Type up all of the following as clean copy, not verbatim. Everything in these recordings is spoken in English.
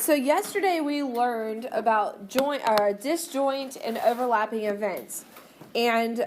So yesterday we learned about disjoint and overlapping events. And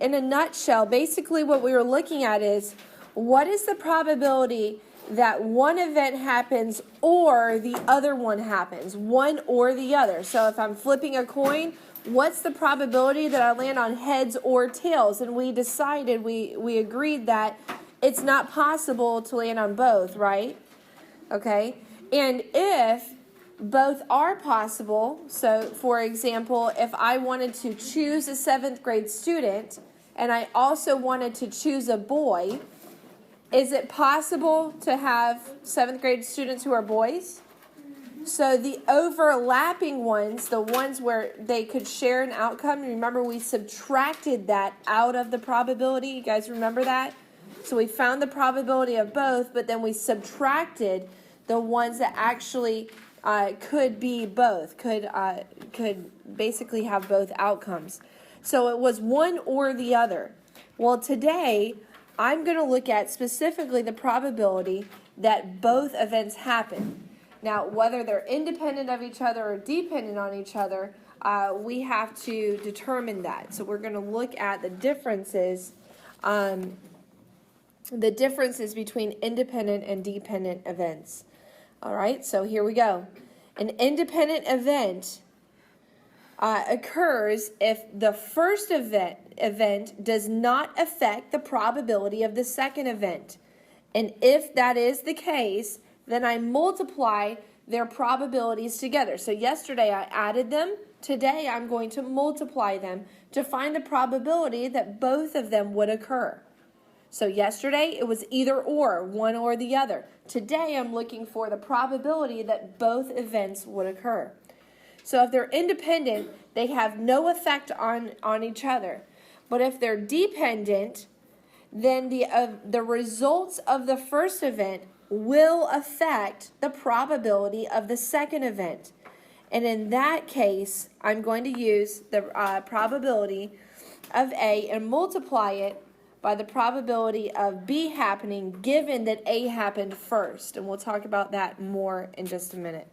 in a nutshell, basically what we were looking at is what is the probability that one event happens or the other one happens, one or the other. So if I'm flipping a coin, what's the probability that I land on heads or tails? And we decided, we agreed that it's not possible to land on both, right? Okay. And if both are possible, so for example, if I wanted to choose a 7th grade student and I also wanted to choose a boy, is it possible to have 7th grade students who are boys? So the overlapping ones, the ones where they could share an outcome, remember we subtracted that out of the probability. You guys remember that? So we found the probability of both, but then we subtracted the ones that actually could be both, could basically have both outcomes. So it was one or the other. Well, today I'm going to look at specifically the probability that both events happen. Now, whether they're independent of each other or dependent on each other, we have to determine that. So we're going to look at the differences between independent and dependent events. All right, so here we go. An independent event occurs if the first event does not affect the probability of the second event. And if that is the case, then I multiply their probabilities together. So yesterday I added them. Today I'm going to multiply them to find the probability that both of them would occur. So yesterday it was either or, one or the other. Today I'm looking for the probability that both events would occur. So if they're independent, they have no effect on each other. But if they're dependent, then the results of the first event will affect the probability of the second event. And in that case, I'm going to use the probability of A and multiply it by the probability of B happening given that A happened first. And we'll talk about that more in just a minute.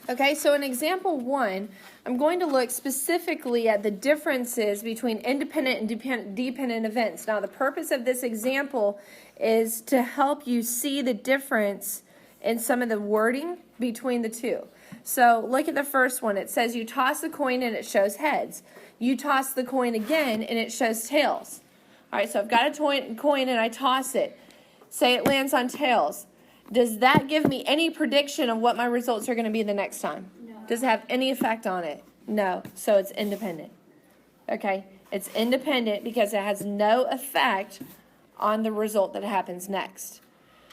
Okay, so in example 1, I'm going to look specifically at the differences between independent and dependent events. Now, the purpose of this example is to help you see the difference in some of the wording between the two. So look at the first one. It says you toss the coin and it shows heads. You toss the coin again and it shows tails. All right, so I've got a coin and I toss it. Say it lands on tails. Does that give me any prediction of what my results are going to be the next time? No. Does it have any effect on it? No. So it's independent. Okay? It's independent because it has no effect on the result that happens next.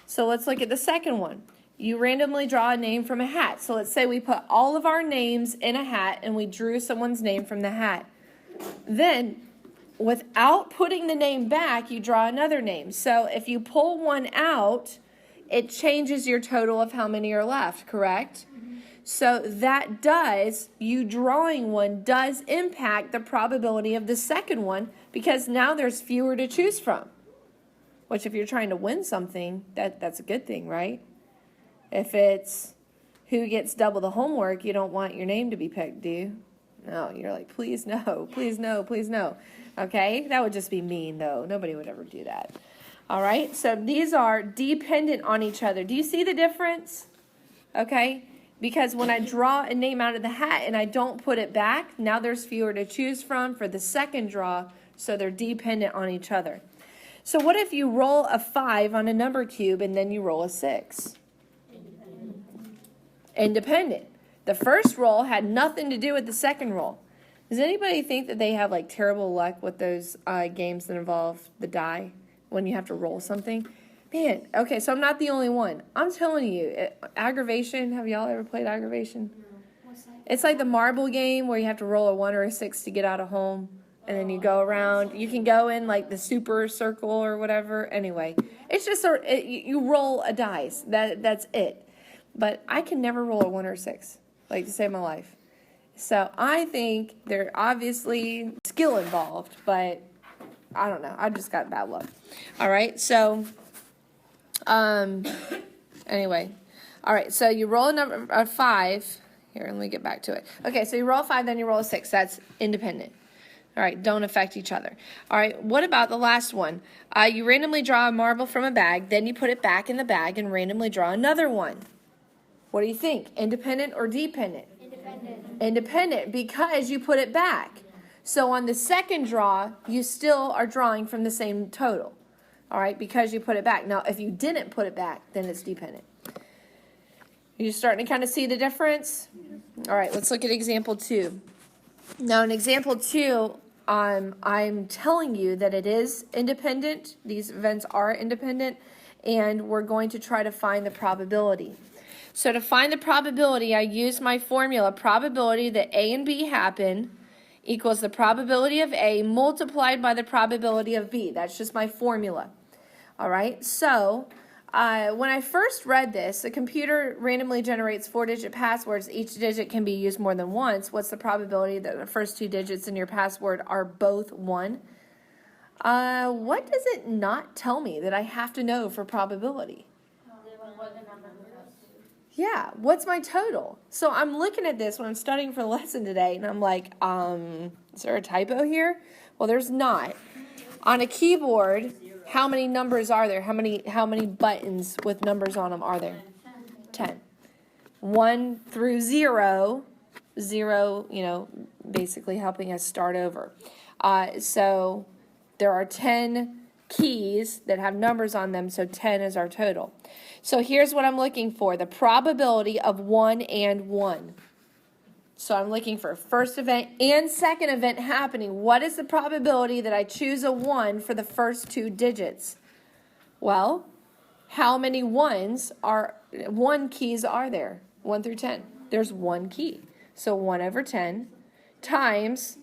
So let's look at the second one. You randomly draw a name from a hat. So let's say we put all of our names in a hat and we drew someone's name from the hat. Then, without putting the name back, you draw another name. So if you pull one out, it changes your total of how many are left, correct? Mm-hmm. So that you drawing one does impact the probability of the second one because now there's fewer to choose from. Which if you're trying to win something, that's a good thing, right? If it's who gets double the homework, you don't want your name to be picked, do you? No, you're like, please no, please no, please no. Okay, that would just be mean though. Nobody would ever do that. All right, so these are dependent on each other. Do you see the difference? Okay, because when I draw a name out of the hat and I don't put it back, now there's fewer to choose from for the second draw, so they're dependent on each other. So what if you roll a 5 on a number cube and then you roll a 6? Independent. The first roll had nothing to do with the second roll. Does anybody think that they have like terrible luck with those games that involve the die when you have to roll something? Man, okay, so I'm not the only one. I'm telling you, aggravation, have y'all ever played aggravation? No. What's that? It's like the marble game where you have to roll a 1 or a 6 to get out of home. And then you go around. You can go in like the super circle or whatever. Anyway, it's just you roll a dice. That's it. But I can never roll a 1 or a 6, like to save my life. So I think there's obviously skill involved, but I don't know. I just got bad luck. All right. So anyway, All right, so you roll a 5. Here, let me get back to it. Okay, so you roll a 5, then you roll a 6. That's independent. All right, don't affect each other. All right, what about the last one? You randomly draw a marble from a bag, then you put it back in the bag and randomly draw another one. What do you think? Independent or dependent? Independent. Independent, because you put it back. So on the second draw, you still are drawing from the same total. All right, because you put it back. Now, if you didn't put it back, then it's dependent. Are you starting to kind of see the difference? All right, let's look at example 2. Now, in example 2, I'm telling you that it is independent. These events are independent, and we're going to try to find the probability. So to find the probability, I use my formula. Probability that A and B happen equals the probability of A multiplied by the probability of B. That's just my formula. All right, so when I first read this, the computer randomly generates 4-digit passwords. Each digit can be used more than once. What's the probability that the first 2 digits in your password are both 1? What does it not tell me that I have to know for probability? Yeah, what's my total? So I'm looking at this when I'm studying for the lesson today, and I'm like, is there a typo here? Well, there's not. On a keyboard, how many numbers are there? How many buttons with numbers on them are there? 10. 1 through 0, 0, basically helping us start over. So there are 10 keys that have numbers on them, so 10 is our total. So here's what I'm looking for, the probability of 1 and 1. So I'm looking for first event and second event happening. What is the probability that I choose a 1 for the first 2 digits? Well, how many 1 keys are there? 1 through 10. There's 1 key. So 1 over 10 times,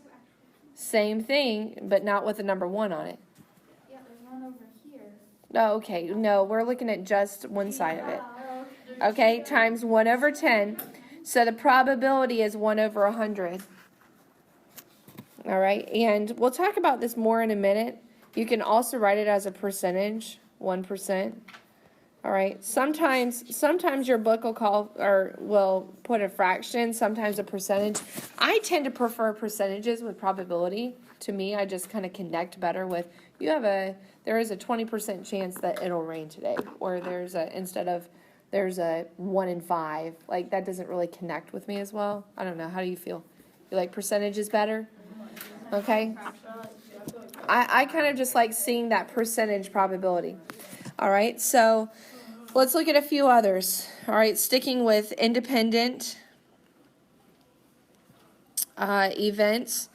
same thing, but not with the number 1 on it. Yeah, there's 1 over here. Oh, okay, no, we're looking at just one side of it. Okay, times 1 over 10. So the probability is 1 over 100. All right, and we'll talk about this more in a minute. You can also write it as a percentage, 1%. All right, sometimes your book will put a fraction, sometimes a percentage. I tend to prefer percentages with probability. To me, I just kind of connect better with, there is a 20% chance that it'll rain today, or there's a 1 in 5. Like, that doesn't really connect with me as well. I don't know. How do you feel? You like percentages better? Okay. I kind of just like seeing that percentage probability. All right. So let's look at a few others. All right. Sticking with independent events.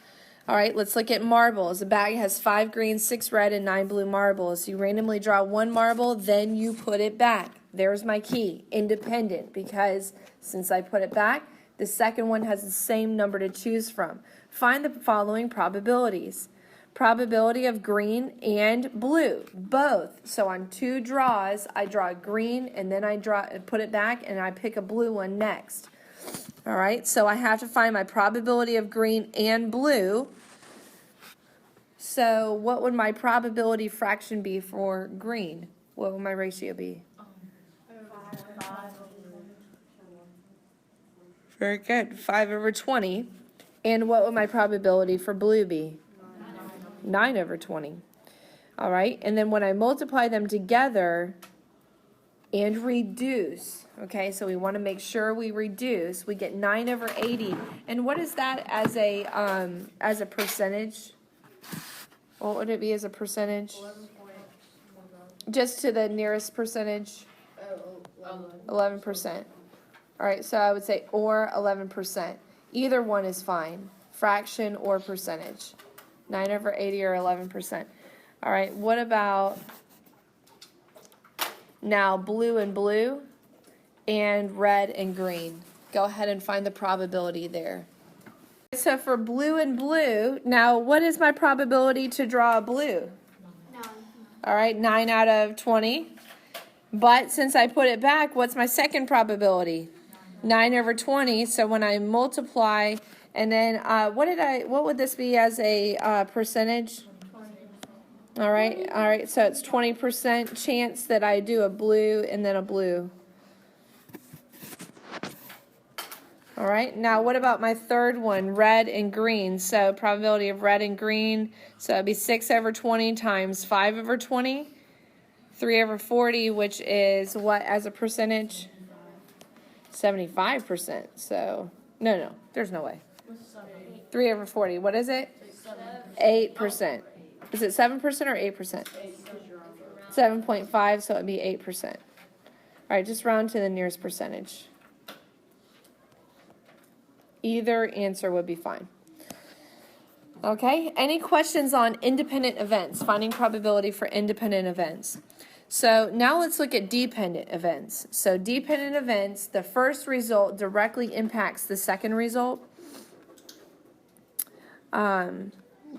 All right, let's look at marbles. A bag has 5 green, 6 red, and 9 blue marbles. You randomly draw 1 marble, then you put it back. There's my key, independent, because since I put it back, the second one has the same number to choose from. Find the following probabilities. Probability of green and blue, both. So on 2 draws, I draw green, and then I put it back, and I pick a blue one next. All right, so I have to find my probability of green and blue. So what would my probability fraction be for green? What would my ratio be? 5. Very good, 5 over 20. And what would my probability for blue be? 9 over 20. All right, and then when I multiply them together and reduce, okay, so we want to make sure we reduce, we get 9 over 80. And what is that as a percentage? What would it be as a percentage? 11. Just to the nearest percentage? 11%. All right, so I would say or 11%. Either one is fine, fraction or percentage. 9 over 80 or 11%. All right, what about now blue and blue and red and green? Go ahead and find the probability there. So for blue and blue, now what is my probability to draw a blue? 9. All right, 9 out of 20. But since I put it back, what's my second probability? 9 over 20. So when I multiply, and then what would this be as a percentage? 20. All right, so it's 20% chance that I do a blue and then a blue. All right, now what about my third one, red and green? So probability of red and green, so it'd be 6 over 20 times 5 over 20, 3 over 40, which is what as a percentage? 75%. So, no, there's no way. 3 over 40, what is it? 8%. Is it 7% or 8%? 7.5, so it'd be 8%. All right, just round to the nearest percentage. Either answer would be fine. Okay, any questions on independent events, finding probability for independent events? So now let's look at dependent events. So dependent events, the first result directly impacts the second result.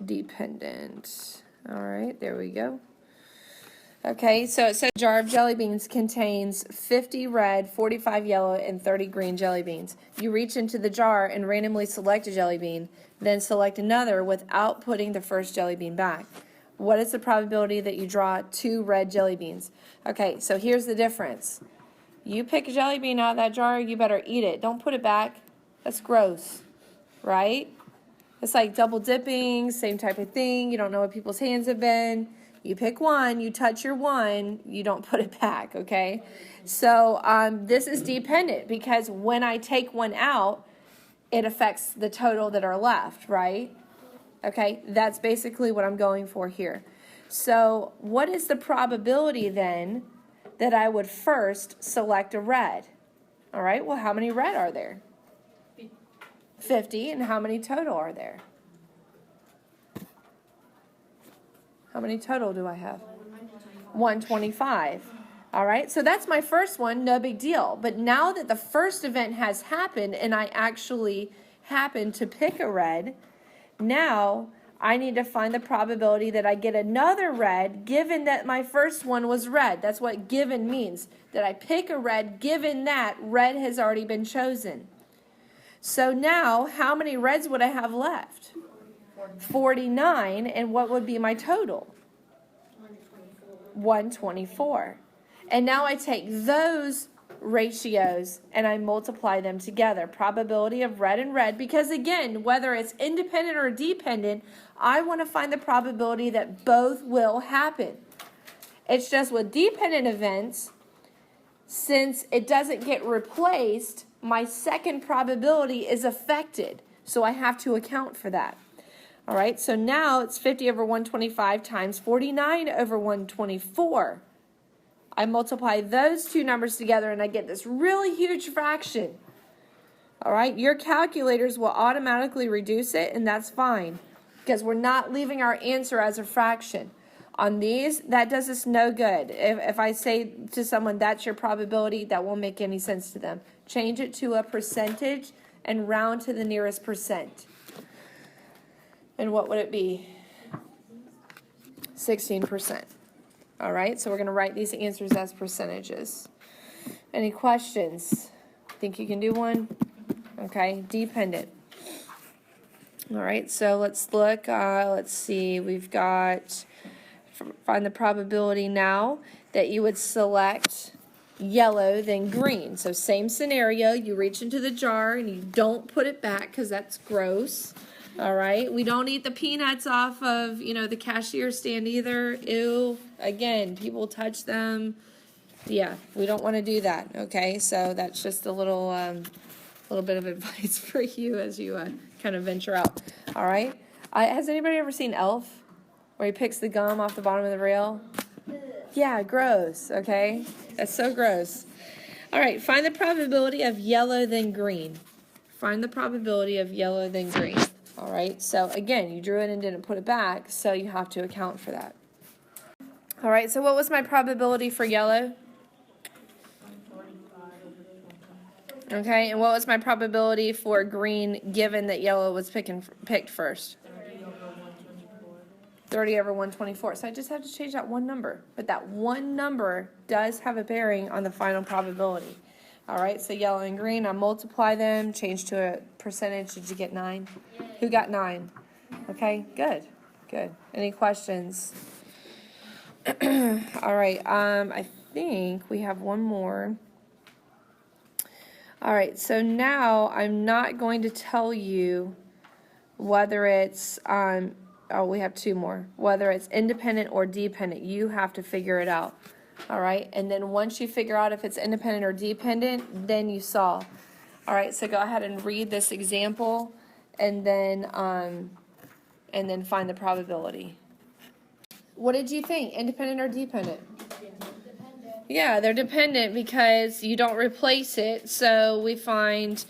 Dependent. All right, there we go. Okay, so it says a jar of jelly beans contains 50 red, 45 yellow, and 30 green jelly beans. You reach into the jar and randomly select a jelly bean, then select another without putting the first jelly bean back. What is the probability that you draw 2 red jelly beans? Okay, so here's the difference. You pick a jelly bean out of that jar, you better eat it. Don't put it back. That's gross, right? It's like double dipping, same type of thing. You don't know what people's hands have been. You pick one, you touch your one, you don't put it back, okay? So this is dependent because when I take one out, it affects the total that are left, right? Okay, that's basically what I'm going for here. So what is the probability then that I would first select a red? All right, well, how many red are there? 50, and how many total are there? How many total do I have? 125. All right, so that's my first one, no big deal. But now that the first event has happened and I actually happen to pick a red, now I need to find the probability that I get another red given that my first one was red. That's what given means, that I pick a red given that red has already been chosen. So now, how many reds would I have left? 49, and what would be my total? 124. And now I take those ratios and I multiply them together. Probability of red and red, because again, whether it's independent or dependent, I want to find the probability that both will happen. It's just with dependent events, since it doesn't get replaced, my second probability is affected. So I have to account for that. All right, so now it's 50 over 125 times 49 over 124. I multiply those two numbers together and I get this really huge fraction. All right, your calculators will automatically reduce it, and that's fine because we're not leaving our answer as a fraction. On these, that does us no good. If I say to someone, that's your probability, that won't make any sense to them. Change it to a percentage and round to the nearest percent. And what would it be? 16%. All right, so we're going to write these answers as percentages. Any questions? Think you can do one? Okay, dependent. All right, so let's look. Let's see. We've got, find the probability now that you would select yellow then green. So same scenario. You reach into the jar and you don't put it back because that's gross. All right, we don't eat the peanuts off of, the cashier stand either. Ew. Again, people touch them. Yeah, we don't want to do that. Okay, so that's just a little bit of advice for you as you kind of venture out. All right. Has anybody ever seen Elf, where he picks the gum off the bottom of the rail? Yeah, gross. Okay, that's so gross. All right, find the probability of yellow then green. Find the probability of yellow then green. All right, so again, you drew it and didn't put it back, so you have to account for that. All right, so what was my probability for yellow? Okay, and what was my probability for green given that yellow was picked first? 30 over 124. So I just have to change that one number. But that one number does have a bearing on the final probability. All right, so yellow and green, I multiply them, change to a percentage. Did you get 9? Who got 9? Okay, good. Any questions? All right, I think we have one more. All right, so now I'm not going to tell you whether it's, we have two more, whether it's independent or dependent. You have to figure it out. All right, and then once you figure out if it's independent or dependent, then you solve. All right, so go ahead and read this example, and then find the probability. What did you think? Independent or dependent? Yeah, they're dependent because you don't replace it. So we find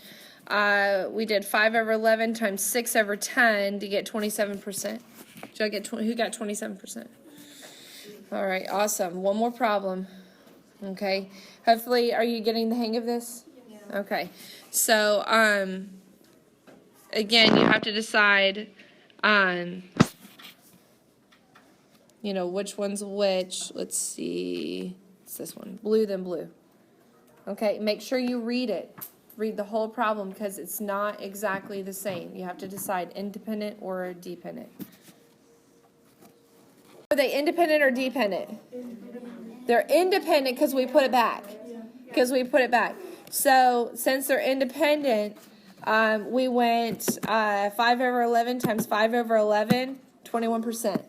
we did 5 over 11 times 6 over 10 to get 27%. Did I get who got 27%? All right, awesome. One more problem. Okay. Hopefully, are you getting the hang of this? Yeah. Okay. So again, you have to decide which one's which. Let's see. It's this one. Blue, then blue. Okay, make sure you read it. Read the whole problem because it's not exactly the same. You have to decide independent or dependent. Are they independent or dependent? They're independent because we put it back. So since they're independent, we went 5 over 11 times 5 over 11, 21%.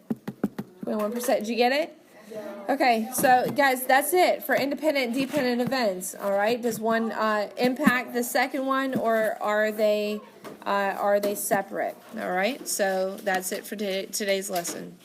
21%. Did you get it? Okay, so guys, that's it for independent and dependent events. All right, does one impact the second one, or are they separate? All right, so that's it for today's lesson.